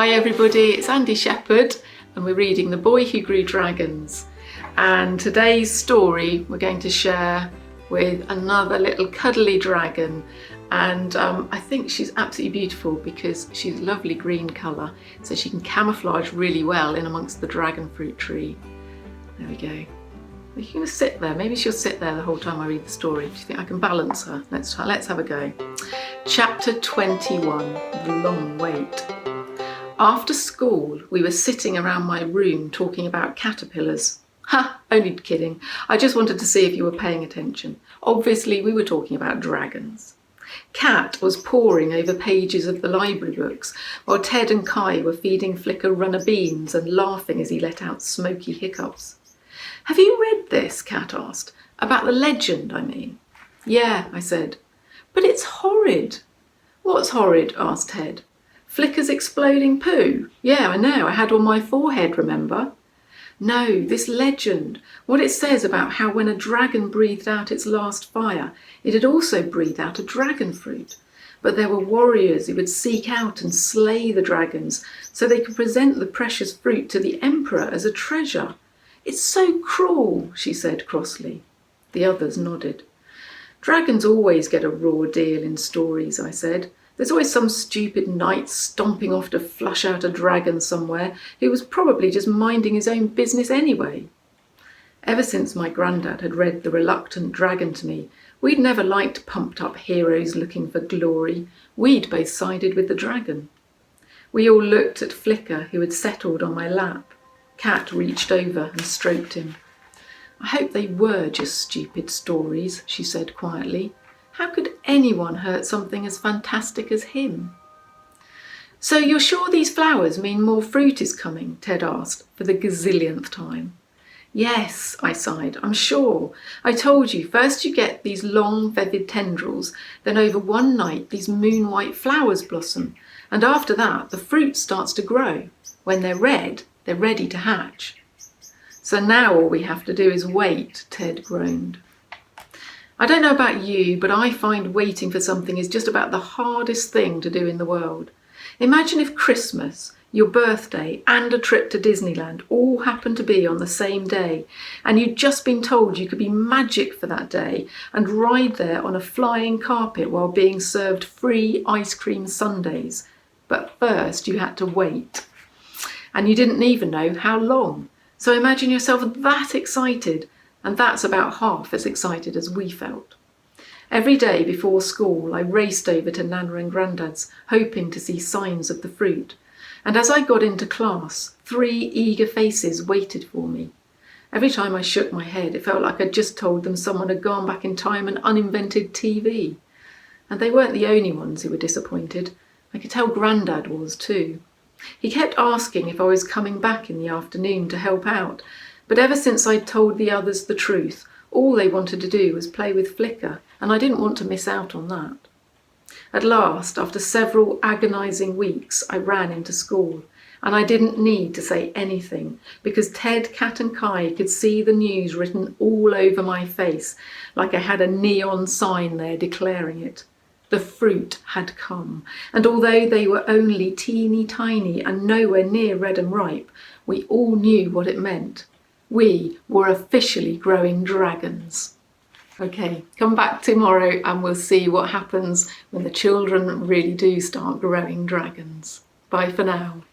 Hi everybody, it's Andy Shepherd and we're reading The Boy Who Grew Dragons, and today's story we're going to share with another little cuddly dragon, and I think she's absolutely beautiful because she's a lovely green colour, so she can camouflage really well in amongst the dragon fruit tree. There we go. You can sit there, maybe she'll sit there the whole time I read the story. Do you think I can balance her? Let's have a go. Chapter 21, The Long Wait. After school, we were sitting around my room talking about caterpillars. Ha, only kidding. I just wanted to see if you were paying attention. Obviously, we were talking about dragons. Kat was poring over pages of the library books, while Ted and Kai were feeding Flicker runner beans and laughing as he let out smoky hiccups. Have you read this? Kat asked. About the legend, I mean. Yeah, I said. But it's horrid. What's horrid? Asked Ted. Flicker's exploding poo. Yeah, I know, I had on my forehead, remember? No, this legend. What it says about how when a dragon breathed out its last fire, it had also breathed out a dragon fruit. But there were warriors who would seek out and slay the dragons so they could present the precious fruit to the emperor as a treasure. It's so cruel, she said crossly. The others nodded. Dragons always get a raw deal in stories, I said. There's always some stupid knight stomping off to flush out a dragon somewhere who was probably just minding his own business anyway. Ever since my granddad had read The Reluctant Dragon to me, we'd never liked pumped-up heroes looking for glory. We'd both sided with the dragon. We all looked at Flicker, who had settled on my lap. Kat reached over and stroked him. I hope they were just stupid stories, she said quietly. How could anyone hurt something as fantastic as him? So you're sure these flowers mean more fruit is coming? Ted asked for the gazillionth time. Yes, I sighed, I'm sure. I told you, first you get these long feathered tendrils, then over one night these moon-white flowers blossom, and after that the fruit starts to grow. When they're red, they're ready to hatch. So now all we have to do is wait, Ted groaned. I don't know about you, but I find waiting for something is just about the hardest thing to do in the world. Imagine if Christmas, your birthday, and a trip to Disneyland all happened to be on the same day, and you'd just been told you could be magic for that day and ride there on a flying carpet while being served free ice cream sundaes. But first you had to wait. And you didn't even know how long. So imagine yourself that excited, and that's about half as excited as we felt. Every day before school, I raced over to Nana and Grandad's, hoping to see signs of the fruit. And as I got into class, 3 eager faces waited for me. Every time I shook my head, it felt like I'd just told them someone had gone back in time and uninvented TV. And they weren't the only ones who were disappointed. I could tell Grandad was too. He kept asking if I was coming back in the afternoon to help out, but ever since I'd told the others the truth, all they wanted to do was play with Flicker, and I didn't want to miss out on that. At last, after several agonising weeks, I ran into school, and I didn't need to say anything, because Ted, Kat and Kai could see the news written all over my face, like I had a neon sign there declaring it. The fruit had come, and although they were only teeny tiny and nowhere near red and ripe, we all knew what it meant. We were officially growing dragons. Okay, come back tomorrow and we'll see what happens when the children really do start growing dragons. Bye for now.